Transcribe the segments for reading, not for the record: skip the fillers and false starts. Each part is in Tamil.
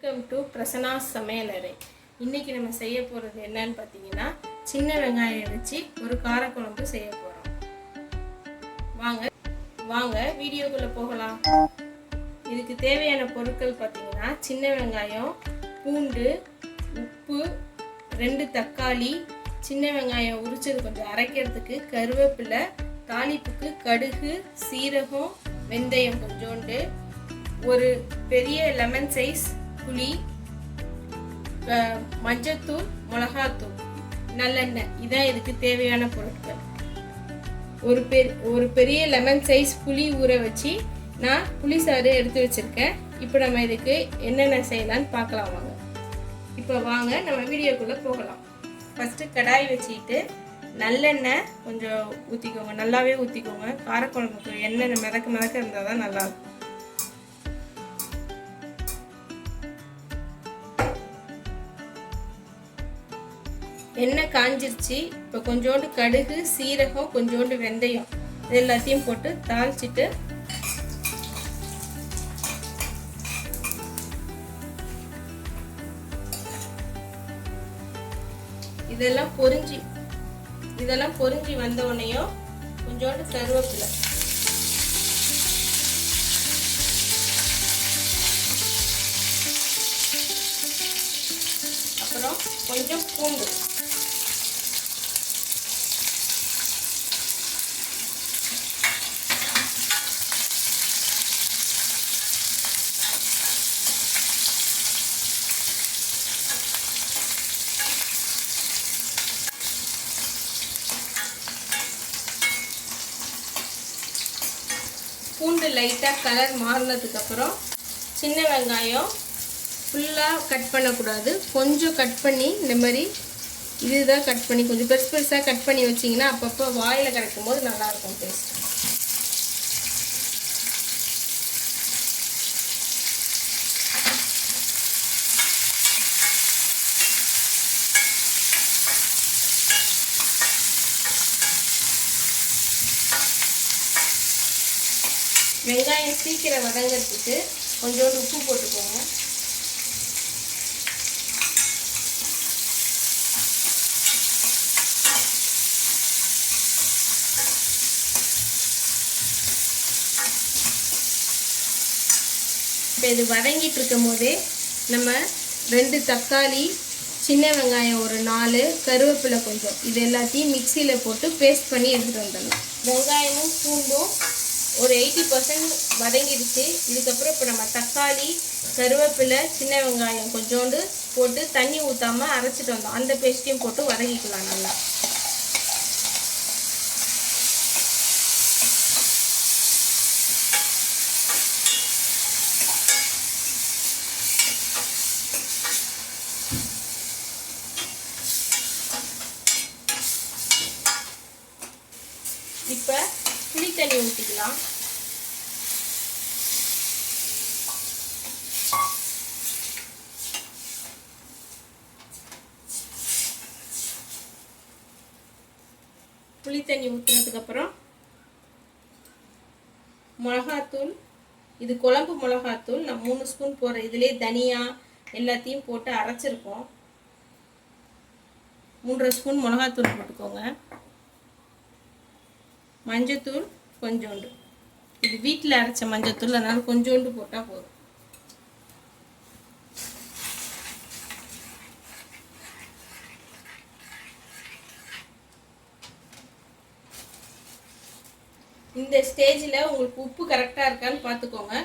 வெல்கம் டு பிரசன்னா சமையலறை. இன்றைக்கி நம்ம செய்ய போகிறது என்னன்னு பார்த்தீங்கன்னா, சின்ன வெங்காயம் வச்சு ஒரு காரக்குழம்பு செய்ய போகிறோம். வாங்க வீடியோக்குள்ளே போகலாம். இதுக்கு தேவையான பொருட்கள் பார்த்தீங்கன்னா, சின்ன வெங்காயம், பூண்டு, உப்பு, 2 தக்காளி, சின்ன வெங்காயம் உரிச்சது கொஞ்சம் அரைக்கிறதுக்கு, கருவேப்பிலை, தாளிப்புக்கு கடுகு, சீரகம், வெந்தயம் கொஞ்சோண்டு, ஒரு பெரிய லெமன் சைஸ் புளி, மஞ்சத்தூள், மிளகாத்தூள், நல்லெண்ணெய். இதான் இதுக்கு தேவையான பொருட்கள். ஒரு பெரிய லெமன் சைஸ் புளி ஊற வச்சு நான் புளி சாறு எடுத்து வச்சிருக்கேன். இப்போ நம்ம இதுக்கு என்னென்ன செய்யலான்னு பார்க்கலாம் வாங்க. இப்போ வாங்க நம்ம வீடியோக்குள்ளே போகலாம். ஃபஸ்ட்டு கடாய் வச்சுக்கிட்டு நல்லெண்ணெய் கொஞ்சம் ஊற்றிக்கோங்க, நல்லாவே ஊற்றிக்கோங்க. காரக்குழம்புக்கு எண்ணெய் மிதக்க இருந்தால் தான் நல்லாயிருக்கும். எண்ணெய் காஞ்சிருச்சு. இப்போ கொஞ்சோண்டு கடுகு, சீரகம், கொஞ்சோண்டு வெந்தயம் இது எல்லாத்தையும் போட்டு தாளிச்சிட்டு இதெல்லாம் பொரிஞ்சு வந்த உடனேயும் கொஞ்சோண்டு கருவேப்பிலை, அப்புறம் கொஞ்சம் பூண்டு, பூண்டு லைட்டாக கலர் மாறினதுக்கப்புறம் சின்ன வெங்காயம் ஃபுல்லாக கட் பண்ணக்கூடாது, கொஞ்சம் கட் பண்ணி இந்த மாதிரி இதுதான் கட் பண்ணி கொஞ்சம் பெருசாக கட் பண்ணி வச்சிங்கன்னா அப்பப்போ வாயில் கிடைக்கும் போது நல்லாயிருக்கும் டேஸ்ட். வெங்காயம் சீக்கிரம் வதங்கிறதுக்கு கொஞ்சோண்டு உப்பு போட்டுக்கோங்க. இப்போ இது வதங்கிட்டு இருக்கும் போதே நம்ம 2 தக்காளி, சின்ன வெங்காயம் ஒரு 4, கருவேப்பிலை கொஞ்சம், இது எல்லாத்தையும் மிக்சியில் போட்டு பேஸ்ட் பண்ணி எடுத்துகிட்டு வந்துடணும். வெங்காயமும் பூண்டும் ஒரு 80% வதங்கிடுச்சு. இதுக்கப்புறம் இப்போ நம்ம தக்காளி, கருவேப்பிலை, சின்ன வெங்காயம் கொஞ்சோண்டு போட்டு தண்ணி ஊற்றாமல் அரைச்சிட்டு வந்தோம், அந்த பேஸ்ட்டையும் போட்டு வதக்கிக்கலாம் நல்லா. இப்போ புளி தண்ணி ஊற்றிக்கலாம். புளி தண்ணி ஊற்றினதுக்கப்புறம் மிளகாத்தூள், இது குழம்பு மிளகாத்தூள் நான் 3 ஸ்பூன் போடுறேன். இதிலே தனியா எல்லாத்தையும் போட்டு அரைச்சிருக்கோம். 3.5 ஸ்பூன் மிளகாத்தூள் போட்டுக்கோங்க. மஞ்சத்தூள் கொஞ்சோண்டு, இது வீட்டில் அரைச்ச மஞ்சத்தூள், அதனால கொஞ்சோண்டு போட்டால் போதும். இந்த ஸ்டேஜில் உங்களுக்கு உப்பு கரெக்டாக இருக்கான்னு பார்த்துக்கோங்க.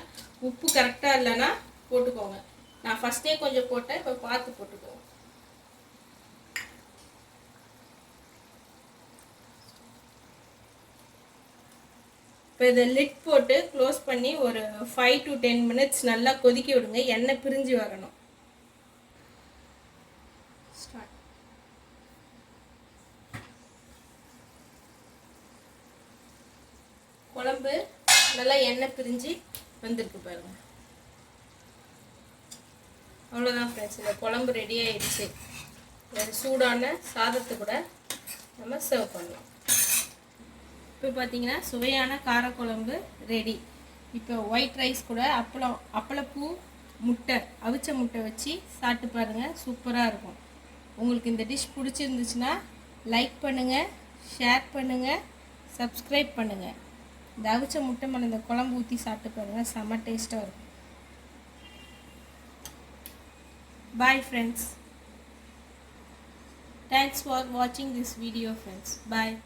உப்பு கரெக்டாக இல்லைன்னா போட்டுக்கோங்க. நான் ஃபஸ்ட்டே கொஞ்சம் போட்டேன், இப்போ பார்த்து போட்டுக்கோங்க. இப்போ இதை லிட் போட்டு க்ளோஸ் பண்ணி ஒரு 5 to 10 minutes நல்லா கொதிக்க விடுங்க. எண்ணெய் பிரிஞ்சு வரணும். குழம்பு நல்லா எண்ணெய் பிரிஞ்சு வந்திருக்கு பாருங்க. அவ்வளோதான் ஃப்ரெண்ட்ஸ், இந்த குழம்பு ரெடி ஆயிடுச்சு. சூடான சாதத்தை கூட நம்ம சர்வ் பண்ணலாம். இப்போ பார்த்தீங்கன்னா சுவையான காரக்குழம்பு ரெடி. இப்போ ஒயிட் ரைஸ் கூட அப்பளப்பூ முட்டை, அவிச்ச முட்டை வச்சு சாப்பிட்டு பாருங்கள், சூப்பராக இருக்கும். உங்களுக்கு இந்த டிஷ் பிடிச்சிருந்துச்சுன்னா லைக் பண்ணுங்கள், ஷேர் பண்ணுங்கள், சப்ஸ்கிரைப் பண்ணுங்கள். இந்த அவிச்ச முட்டை மேலே இந்த குழம்பு ஊற்றி சாப்பிட்டு பாருங்கள், செம்ம டேஸ்ட்டாக இருக்கும். Bye friends. Thanks for watching this video friends. Bye.